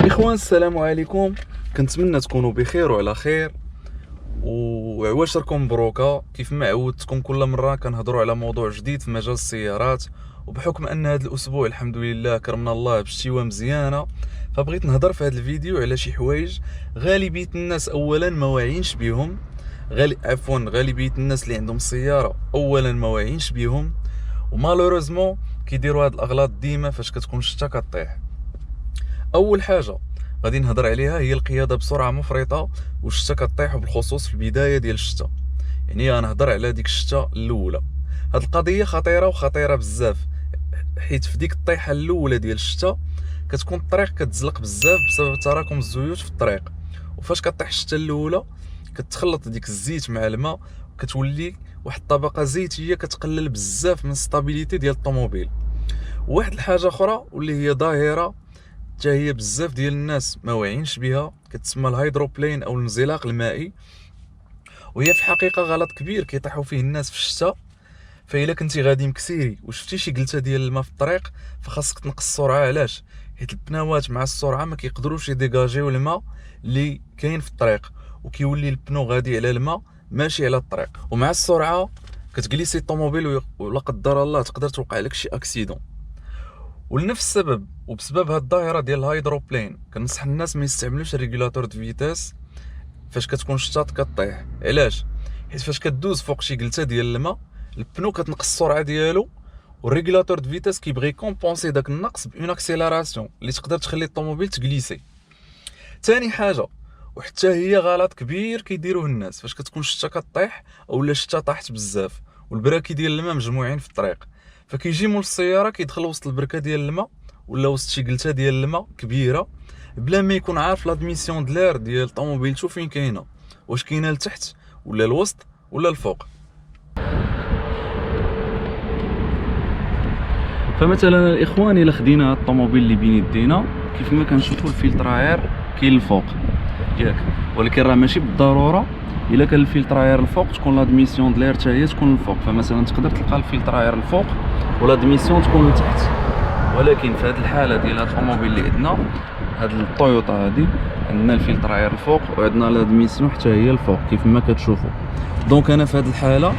الاخوان السلام عليكم. كنتمنى تكونوا بخير وعلى خير وعواشركم مبروكه. كيف ما عودتكم كل مره كنهضروا على موضوع جديد في مجال السيارات، وبحكم ان هذا الاسبوع الحمد لله كرمنا الله بشتيوه مزيانه، فبغيت نهضر في هذا الفيديو على شي حوايج غالبيه الناس اولا ما واعيينش بهم. غالبيه الناس اللي عندهم سياره اولا ما واعيينش بهم، ومالوريزمون كيديروا هاد الاغلاط ديما فاش كتكون الشتا كطيح. اول حاجه غادي نهضر عليها هي القياده بسرعه مفرطه والشتا كطيح، بالخصوص في البدايه ديال الشتا. يعني غنهضر على ديك الشتا الاولى. هاد القضيه خطيره بزاف، حيت في ديك الطيحه الاولى ديال الشتا كتكون الطريق كتزلق بزاف بسبب تراكم الزيوت في الطريق، وفاش كطيح الشتا الاولى كتخلط ديك الزيت مع الماء وكتولي واحد الطبقه زيتيه كتقلل بزاف من ستابيليتي ديال الطوموبيل. واحد الحاجه اخرى واللي هي ظاهره حتى هي بزاف ديال الناس ما واعيينش بها، كتسمى الهيدروبلين او الانزلاق المائي، وهي في حقيقه غلط كبير كيطيحوا فيه الناس في الشتاء. فإلا كنتي غادي مكسيري وشفتي شي قلته ديال الماء في الطريق فخاصك تنقص السرعه. علاش؟ حيت البناوات مع السرعه ما كيقدروش يديغاجيو الماء اللي كاين في الطريق، وكيولي البنو غادي على الماء ماشي على الطريق، ومع السرعه كتجليسي الطوموبيل ولا قدر الله تقدر توقع لك شي اكسيدون. ولنفس السبب وبسبب هاد الظاهره ديال الهيدروبلين كنصح الناس ما يستعملوش الريغولاتور دو فيتاس فاش كتكون الشتا كطيح. علاش؟ حيت فاش كدوز فوق شي قلته ديال الماء البنو كتنقص السرعه ديالو، والريغولاتور دو فيتاس كيبغي كومبونسي داك النقص بون اكسيلاراسيون اللي تقدر تخلي الطوموبيل تجليسي. ثاني حاجه وحتى هي غلط كبير كيديروه الناس فاش كتكون الشتا كطيح اولا الشتا طاحت بزاف والبراكي ديال الماء مجموعين في الطريق، فكيجي مول السياره كيدخل وسط البركه ديال الماء ولا وسط شي قلته ديال الماء كبيره بلا ما يكون عارف لادميسيون د لير ديال الطوموبيلتو فين كاينه، واش كاينه لتحت ولا الوسط ولا الفوق. فمثلا الاخوان الا خدينا الطوموبيل اللي بين يدينا كيف ما كنشوفوا الفلتراير كاين الفوق ياك، ولكن راه ماشي بالضروره الا كان الفلتراير الفوق تكون لادميسيون د لير حتى هي تكون الفوق. فمثلا تقدر تلقى الفلتراير الفوق ولادميسيون تكون لتحت، ولكن في هذه الحاله ديال الطوموبيل اللي عندنا هاد الطويوطا هادي عندنا الفلتراير الفوق وعندنا لادميسيون حتى هي الفوق كيف ما كتشوفوا. دونك انا في هذه الحاله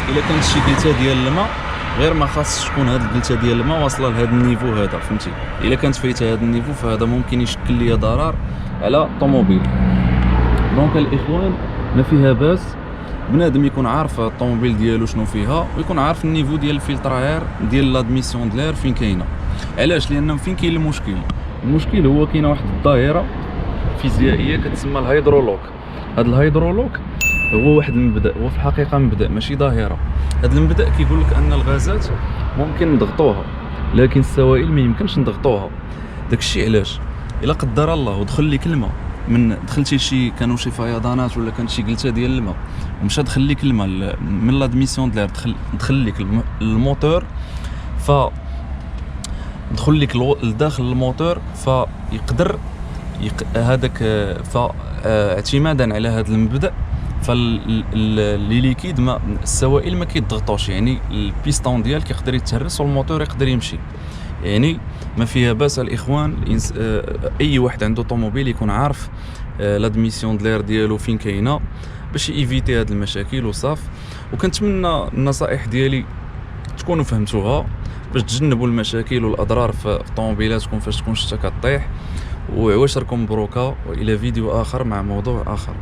الا كانت شي قلته ديال الماء غير ما خاصش تكون هاد القلته ديال الماء واصله لهذا النيفو هذا، فهمتي؟ الا كانت فايته هذا النيفو فهذا ممكن يشكل لي ضرر على الطوموبيل. دونك الاخوان ما فيها باس بنادم يكون عارف الطوموبيل ديالو شنو فيها ويكون عارف النيفو ديال الفلتراير ديال لادميسيون د لير فين كاينه. علاش؟ لان فين كاين المشكل هو كاينه واحد الظاهره فيزيائيه كتسمى الهيدرولوك. هذا الهيدرولوك هو واحد المبدا، هو في الحقيقه مبدا ماشي ظاهره. هذا المبدا كيقول لك ان الغازات ممكن نضغطوها لكن السوائل ما يمكنش نضغطوها. داكشي علاش الا قدر الله ودخل لك الماء من دخلتي كانوا شي فيضانات ولا كانت شي قلته ديال الماء ومشى دخل لك الماء من لادميسيون د لير دخل لك الموتور، ف دخل لك لداخل الموتور فيقدر هذاك اعتمادا على هذا المبدا فاللي ليكيد ما السوائل ما كيضغطوش، يعني البيستون ديالك يقدر يتهرس والموتور يقدر يمشي. يعني ما فيها باس الاخوان، اي واحد عنده طوموبيل يكون عارف لادميسيون د لير ديالو فين كاينه باش ايفيتي هاد المشاكل وصاف. وكنتمنى النصائح ديالي تكونوا فهمتوها باش تجنبوا المشاكل والاضرار في طوموبيلاتكم فاش تكون الشتا كطيح. وعواشركم مبروكه، والى فيديو اخر مع موضوع اخر.